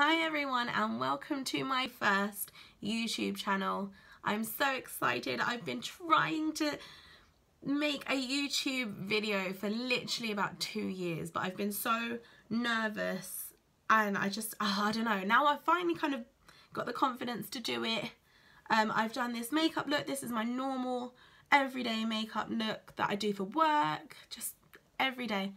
Hi everyone and welcome to my first YouTube channel. I'm so excited. I've been trying to make a YouTube video for literally about 2 years, but I've been so nervous and I don't know. Now I've finally kind of got the confidence to do it. I've done this makeup look. This is my normal everyday makeup look that I do for work, just every day.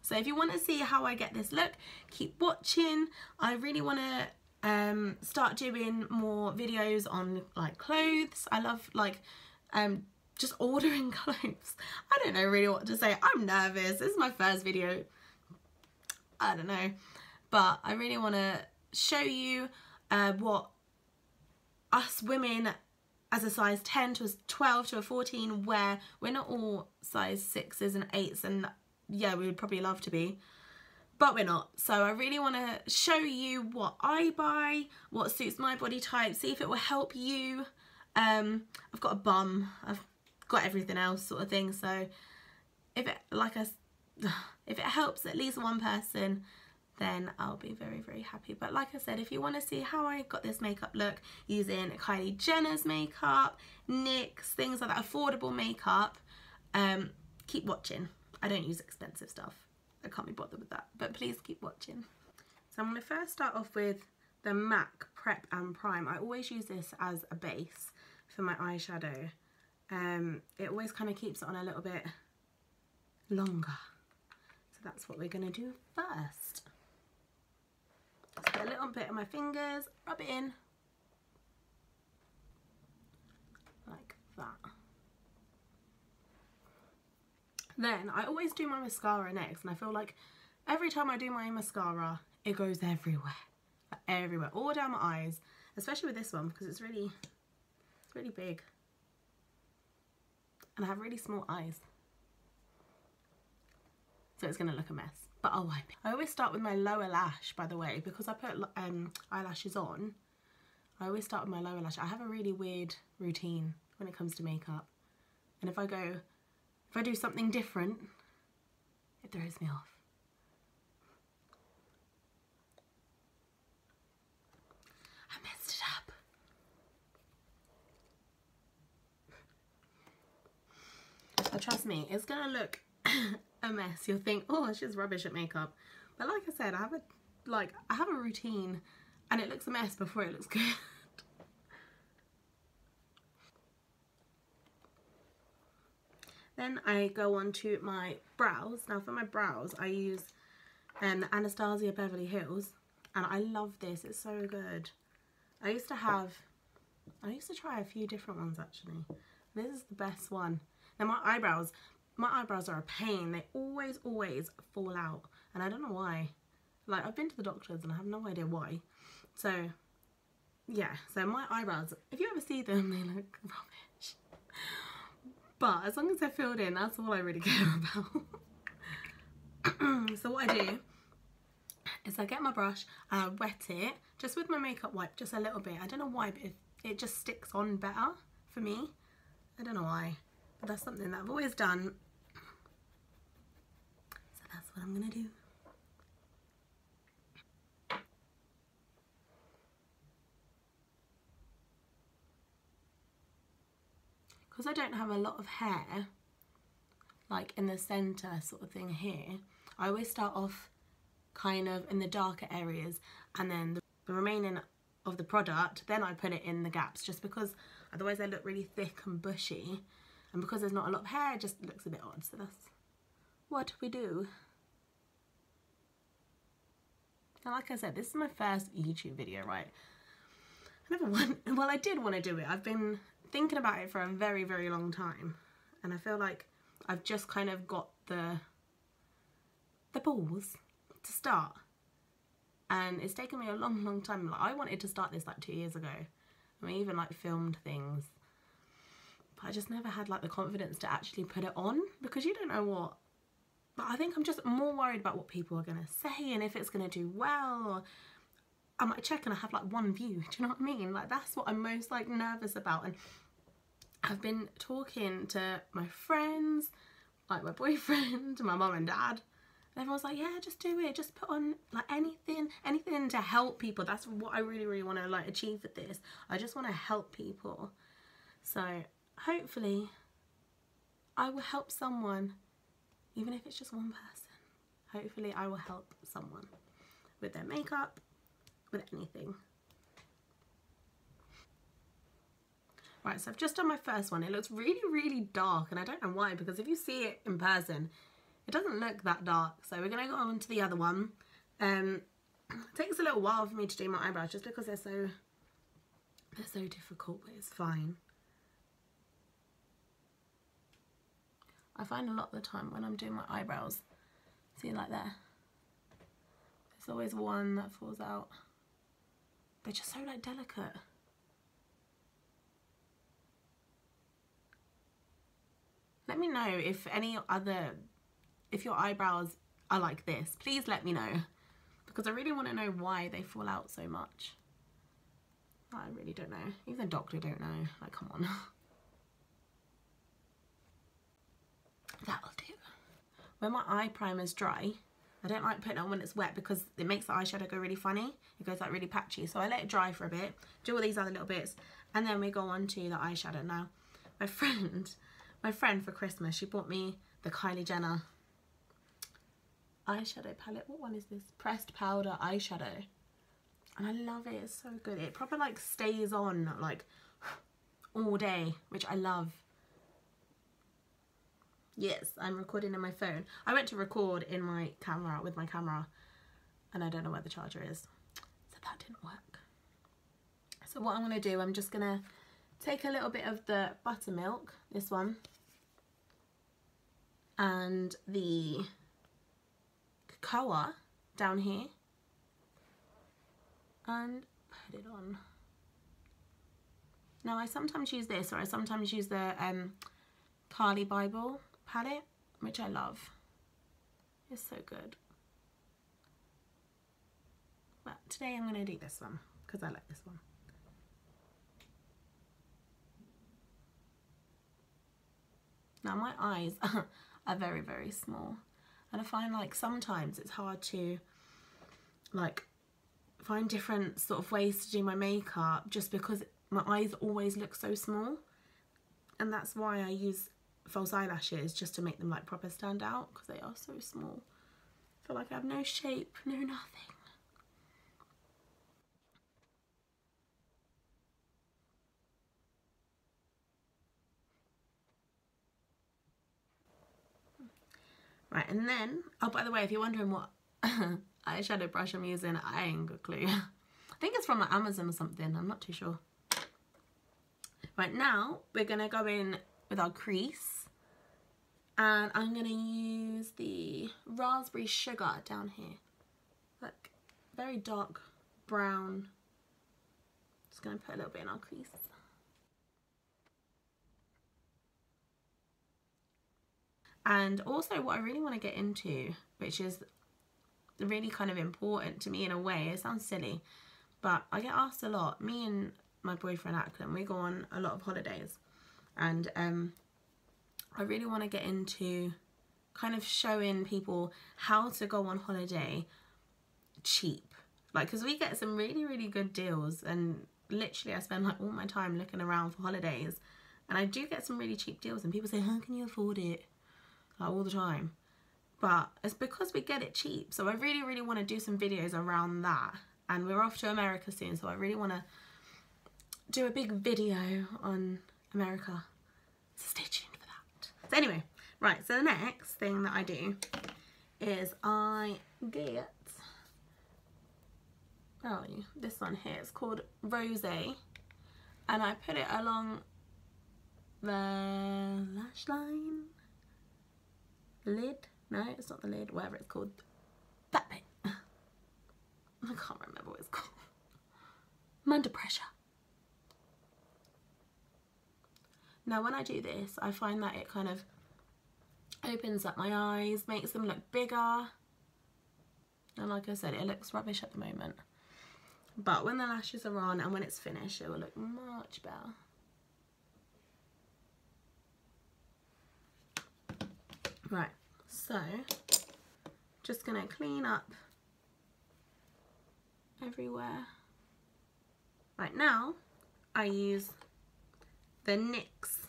So if you want to see how I get this look, keep watching. I really want to start doing more videos on like clothes. I love like just ordering clothes. I don't know really what to say. I'm nervous. This is my first video. I don't know. But I really want to show you what us women as a size 10 to a 12 to a 14 wear. We're not all size 6s and 8s, and yeah, we would probably love to be, but we're not. So I really want to show you what I buy, what suits my body type, see if it will help you. I've got a bum, I've got everything else sort of thing, so if it helps at least one person, then I'll be very, very happy. But like I said, if you want to see how I got this makeup look using Kylie Jenner's makeup, NYX, things like that, affordable makeup, keep watching. I don't use expensive stuff. I can't be bothered with that, but please keep watching. So I'm going to first start off with the MAC Prep and Prime. I always use this as a base for my eyeshadow. It always kind of keeps it on a little bit longer. So that's what we're going to do first. Just put a little bit on my fingers, rub it in. Like that. Then I always do my mascara next, and I feel like every time I do my mascara, it goes everywhere, like everywhere, all down my eyes, especially with this one because it's really big, and I have really small eyes, so it's gonna look a mess. But I'll wipe it. I always start with my lower lash, by the way, because I put eyelashes on. I always start with my lower lash. I have a really weird routine when it comes to makeup, and if I do something different, it throws me off. I messed it up. But trust me, it's gonna look a mess. You'll think, oh, she's rubbish at makeup. But like I said, I have a routine, and it looks a mess before it looks good. Then I go on to my brows. Now for my brows, I use the Anastasia Beverly Hills, and I love this. It's so good. I used to try a few different ones actually. This is the best one. Now my eyebrows are a pain. They always fall out, and I don't know why. Like, I've been to the doctors and I have no idea why. So yeah, so my eyebrows, if you ever see them, they look rubbish. But as long as they're filled in, that's all I really care about. So what I do is I get my brush and I wet it just with my makeup wipe, just a little bit. I don't know why, but it just sticks on better for me. I don't know why, but that's something that I've always done. So that's what I'm gonna do. Because I don't have a lot of hair, like in the centre sort of thing here, I always start off kind of in the darker areas, and then the remaining of the product, then I put it in the gaps, just because otherwise they look really thick and bushy, and because there's not a lot of hair, it just looks a bit odd. So that's what we do. Now, like I said, this is my first YouTube video, right? I did want to do it. I've been thinking about it for a very, very long time, and I feel like I've just kind of got the balls to start, and it's taken me a long time. Like, I wanted to start this like 2 years ago, and we even like filmed things, but I just never had like the confidence to actually put it on, because you don't know what, but I think I'm just more worried about what people are gonna say and if it's gonna do well, or I might check and I have like 1 view. Do you know what I mean? Like, that's what I'm most like nervous about. And I've been talking to my friends, like my boyfriend, my mum and dad, And everyone's like, yeah, just do it. Just put on like anything to help people. That's what I really, really want to like achieve with this. I just want to help people. So hopefully I will help someone, even if it's just one person. Hopefully I will help someone with their makeup, with anything. Right, so I've just done my first one. It looks really, really dark, and I don't know why, because if you see it in person, it doesn't look that dark. So we're gonna go on to the other one. It takes a little while for me to do my eyebrows just because they're so difficult, but it's fine. I find a lot of the time when I'm doing my eyebrows, see like there, there's always one that falls out. They're just so like delicate. Let me know if if your eyebrows are like this. Please let me know, because I really want to know why they fall out so much. I really don't know. Even the doctor don't know. Like, come on. That'll do. When my eye primer's dry, I don't like putting it on when it's wet because it makes the eyeshadow go really funny. It goes like really patchy. So I let it dry for a bit, do all these other little bits, and then we go on to the eyeshadow. Now, my friend for Christmas, she bought me the Kylie Jenner eyeshadow palette. What one is this? Pressed powder eyeshadow. And I love it. It's so good. It proper like stays on like all day, which I love. Yes, I'm recording in my phone. I went to record in my camera with my camera, and I don't know where the charger is, so that didn't work. So what I'm gonna do, I'm just gonna take a little bit of the buttermilk, this one, and the cocoa down here, and put it on. Now I sometimes use this, or I sometimes use the Carly Bible palette, which I love. It's so good. But today I'm going to do this one because I like this one. Now my eyes are very, very small, and I find like sometimes it's hard to like find different sort of ways to do my makeup just because my eyes always look so small, and that's why I use false eyelashes, just to make them like proper stand out, because they are so small. I feel like I have no shape, no nothing. Right, and then, oh, by the way, if you're wondering what eyeshadow brush I'm using, I ain't got a clue. I think it's from Amazon or something, I'm not too sure. Right, now we're gonna go in with our crease. And I'm going to use the raspberry sugar down here. Like, very dark brown. Just going to put a little bit in our crease. And also what I really want to get into, which is really kind of important to me in a way, it sounds silly, but I get asked a lot. Me and my boyfriend Ackland, we go on a lot of holidays. And I really want to get into kind of showing people how to go on holiday cheap. Like, because we get some really, really good deals, and literally I spend like all my time looking around for holidays, and I do get some really cheap deals, and people say, how can you afford it? Like, all the time. But it's because we get it cheap. So I really, really want to do some videos around that. And we're off to America soon, so I really want to do a big video on America. So stay tuned. So anyway, right, so the next thing that I do is I get, where are you? This one here, it's called Rosé, and I put it along the lash line, lid, no, it's not the lid, whatever it's called, that bit. I can't remember what it's called. I'm under pressure. Now when I do this, I find that it kind of opens up my eyes, makes them look bigger. And like I said, it looks rubbish at the moment. But when the lashes are on and when it's finished, it will look much better. Right, so Just gonna clean up everywhere. Right now, I use the NYX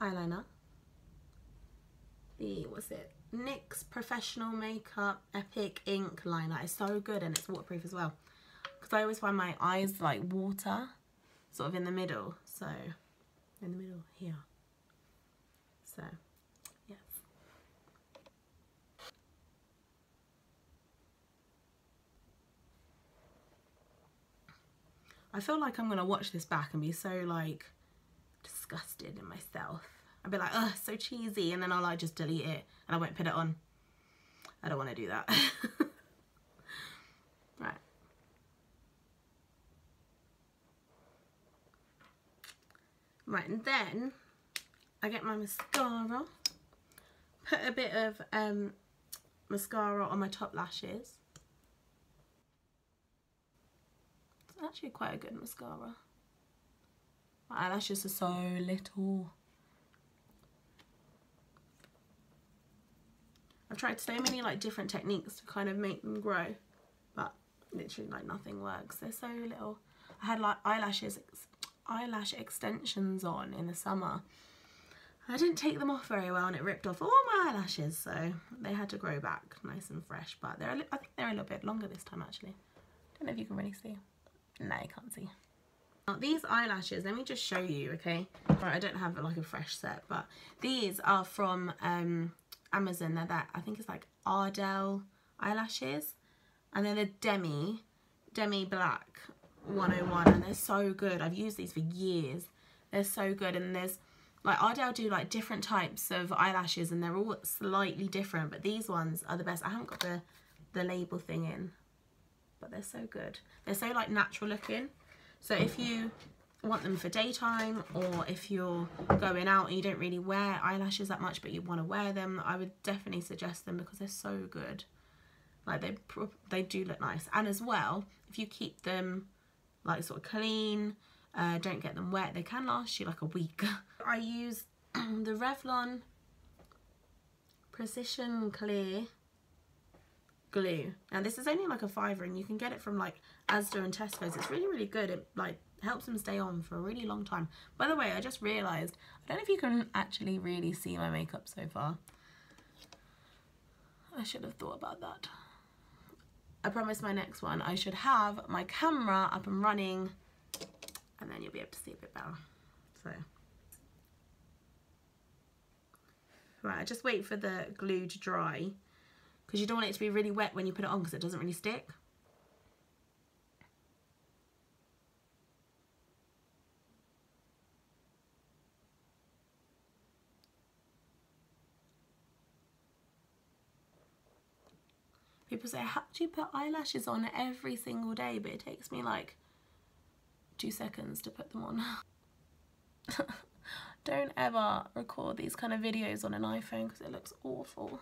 eyeliner. What's it? NYX Professional Makeup Epic Ink Liner. It's so good and it's waterproof as well. Because I always find my eyes like water, sort of in the middle. So, in the middle here. So, yes. I feel like I'm going to watch this back and be so like disgusted in myself. I'd be like, oh, so cheesy, and then I'll like just delete it and I won't put it on. I don't want to do that. Right. Right, and then I get my mascara. Put a bit of mascara on my top lashes. It's actually quite a good mascara. My eyelashes are so little. I've tried so many like different techniques to kind of make them grow, but literally like nothing works. They're so little. I had like eyelash extensions on in the summer. I didn't take them off very well and it ripped off all my eyelashes, so they had to grow back nice and fresh. But I think they're a little bit longer this time actually. Don't know if you can really see. No, you can't see. Now, these eyelashes, let me just show you, okay? Right, I don't have like a fresh set, but these are from Amazon. They're that, I think it's like Ardell eyelashes, and they're the Demi Black 101, and they're so good. I've used these for years. They're so good, and there's like Ardell do like different types of eyelashes, and they're all slightly different, but these ones are the best. I haven't got the label thing in, but they're so good. They're so like natural looking. So if you want them for daytime, or if you're going out and you don't really wear eyelashes that much but you want to wear them, I would definitely suggest them because they're so good. Like they do look nice, and as well if you keep them like sort of clean, don't get them wet, they can last you like a week. I use the Revlon Precision Clear glue. Now this is only like a £5 and you can get it from like Asda and Tesco's. It's really, really good. It like helps them stay on for a really long time. By the way, I just realised, I don't know if you can actually really see my makeup so far. I should have thought about that. I promise my next one I should have my camera up and running, and then you'll be able to see a bit better. So right, I just wait for the glue to dry, because you don't want it to be really wet when you put it on because it doesn't really stick. People say, how do you put eyelashes on every single day? But it takes me like 2 seconds to put them on. Don't ever record these kind of videos on an iPhone because it looks awful.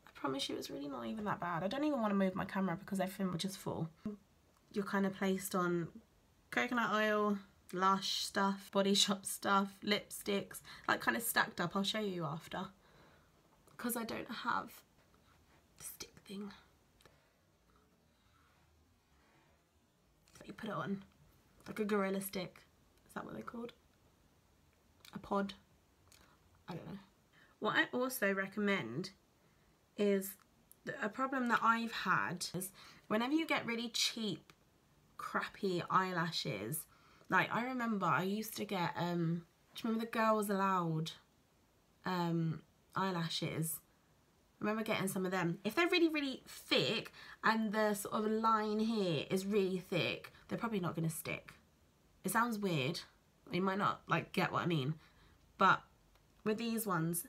I promise you it's really not even that bad. I don't even want to move my camera because everything will just fall. You're kind of placed on coconut oil, Lush stuff, Body Shop stuff, lipsticks, like kind of stacked up. I'll show you after, because I don't have the stick thing. So you put it on, like a gorilla stick. Is that what they're called? A pod? I don't know. What I also recommend is, a problem that I've had is whenever you get really cheap, crappy eyelashes, like I remember I used to get, do you remember the Girls Aloud eyelashes? I remember getting some of them. If they're really, really thick and the sort of line here is really thick, they're probably not going to stick. It sounds weird. You might not like get what I mean, but with these ones,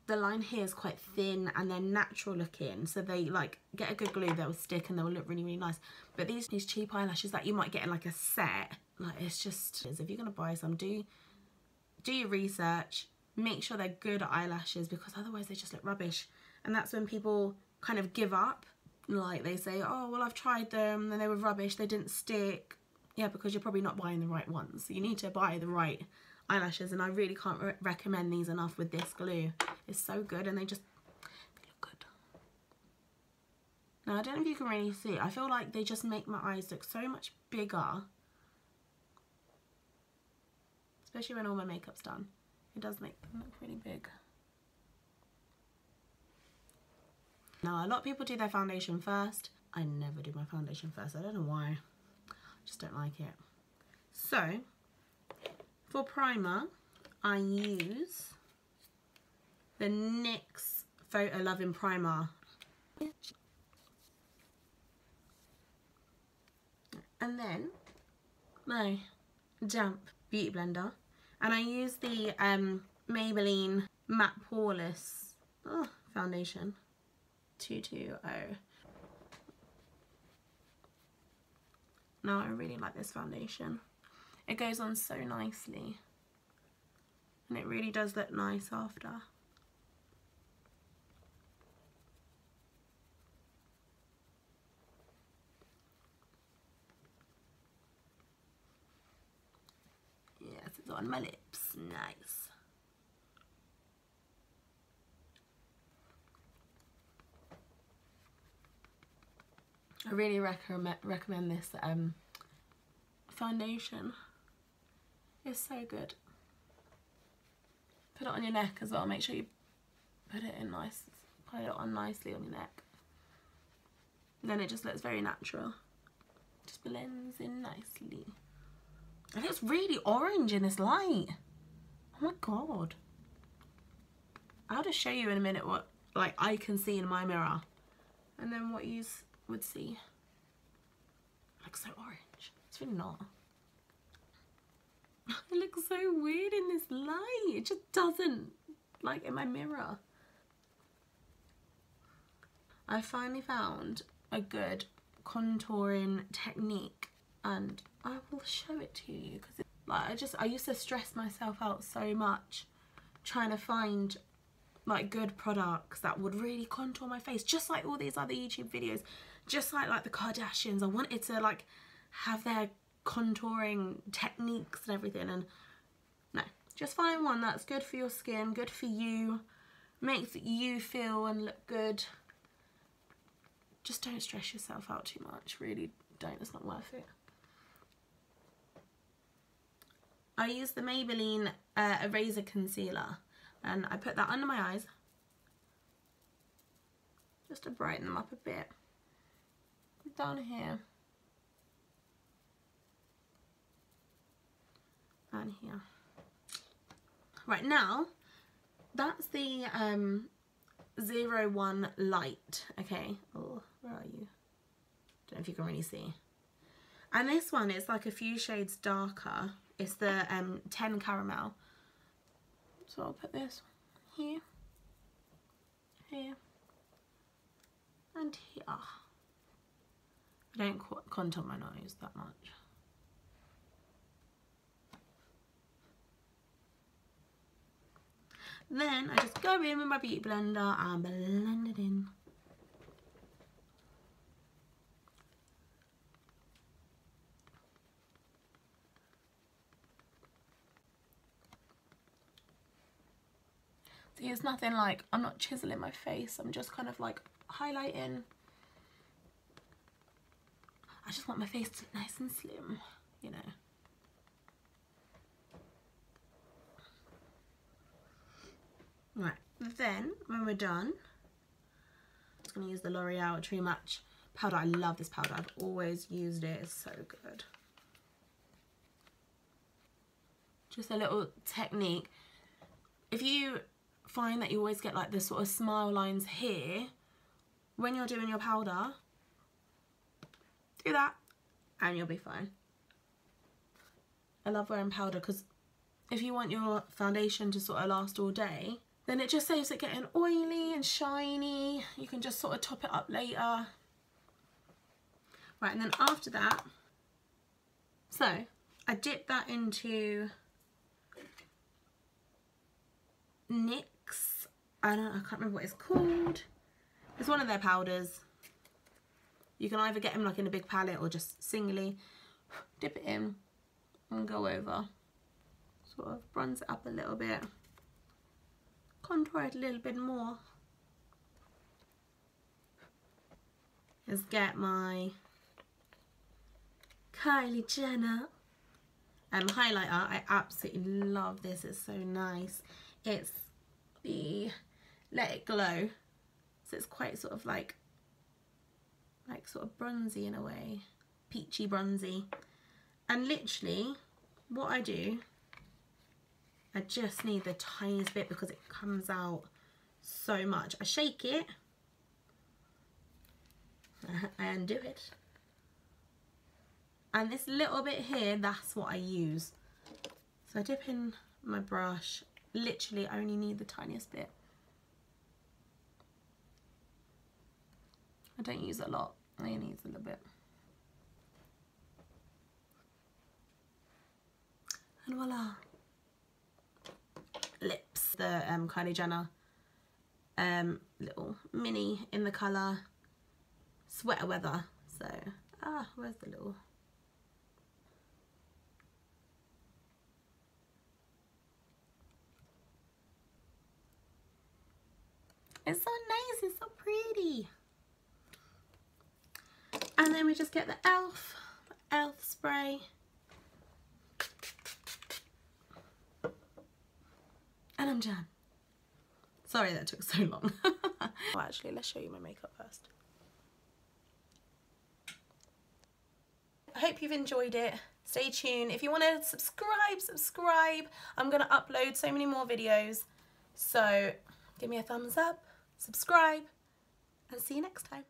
the line here is quite thin and they're natural looking, so they like get a good glue, they'll stick and they'll look really, really nice. But these cheap eyelashes that you might get in like a set, like it's just, if you're gonna buy some, do your research, make sure they're good eyelashes, because otherwise they just look rubbish. And that's when people kind of give up, like they say, oh well, I've tried them and they were rubbish, they didn't stick. Yeah, because you're probably not buying the right ones. You need to buy the right eyelashes, and I really can't recommend these enough with this glue. It's so good and they look good. Now, I don't know if you can really see. I feel like they just make my eyes look so much bigger. Especially when all my makeup's done. It does make them look really big. Now, a lot of people do their foundation first. I never do my foundation first. I don't know why. I just don't like it. So, for primer, I use the NYX Photo Loving Primer. And then my damp beauty blender. And I use the Maybelline Matte Poreless foundation 220. Now, I really like this foundation. It goes on so nicely. And it really does look nice after. Yes, it's on my lips. Nice. I really recommend this foundation. It's so good. Put it on your neck as well. Make sure you put it in nice. Put it on nicely on your neck. And then it just looks very natural. Just blends in nicely. And it's really orange in this light. Oh my god. I'll just show you in a minute what like I can see in my mirror. And then what you would see. It looks so orange. It's really not. It looks so weird in this light. It just doesn't, like in my mirror. I finally found a good contouring technique and I will show it to you because like I used to stress myself out so much trying to find like good products that would really contour my face, just like all these other YouTube videos, just like the Kardashians. I wanted to like have their contouring techniques and everything, and no, just find one that's good for your skin, good for you, makes you feel and look good. Just don't stress yourself out too much, really don't, it's not worth it. I use the Maybelline Eraser Concealer and I put that under my eyes just to brighten them up a bit. Down here and here. Right, now that's the 01 light. Okay, oh, where are you? Don't know if you can really see. And this one is like a few shades darker. It's the 10 Caramel. So I'll put this here, here, and here. I don't contour my nose that much. Then I just go in with my beauty blender and blend it in. See, it's nothing like, I'm not chiseling my face, I'm just kind of like highlighting. I just want my face to look nice and slim, you know. Right, then when we're done, I'm just going to use the L'Oreal True Match powder. I love this powder, I've always used it, it's so good. Just a little technique. If you find that you always get like this sort of smile lines here, when you're doing your powder, do that and you'll be fine. I love wearing powder because if you want your foundation to sort of last all day, then it just saves it getting oily and shiny. You can just sort of top it up later. Right, and then after that, so I dip that into NYX. I can't remember what it's called. It's one of their powders. You can either get them like in a big palette or just singly. Dip it in and go over. Sort of bronze it up a little bit. Contour it a little bit more. is get my Kylie Jenner highlighter. I absolutely love this. It's so nice. It's the Let It Glow. So it's quite sort of like sort of bronzy in a way. Peachy bronzy. And literally what I do, I just need the tiniest bit because it comes out so much. I shake it and do it. And this little bit here, that's what I use. So I dip in my brush, literally only need the tiniest bit. I don't use a lot, I only use a little bit. And voila. Lips, the Kylie Jenner little mini in the colour Sweater Weather. So, where's the little... It's so nice, it's so pretty. And then we just get the e.l.f. spray. And I'm done. Sorry that took so long. Well, actually, let's show you my makeup first. I hope you've enjoyed it. Stay tuned. If you want to subscribe. I'm going to upload so many more videos. So give me a thumbs up, subscribe, and see you next time.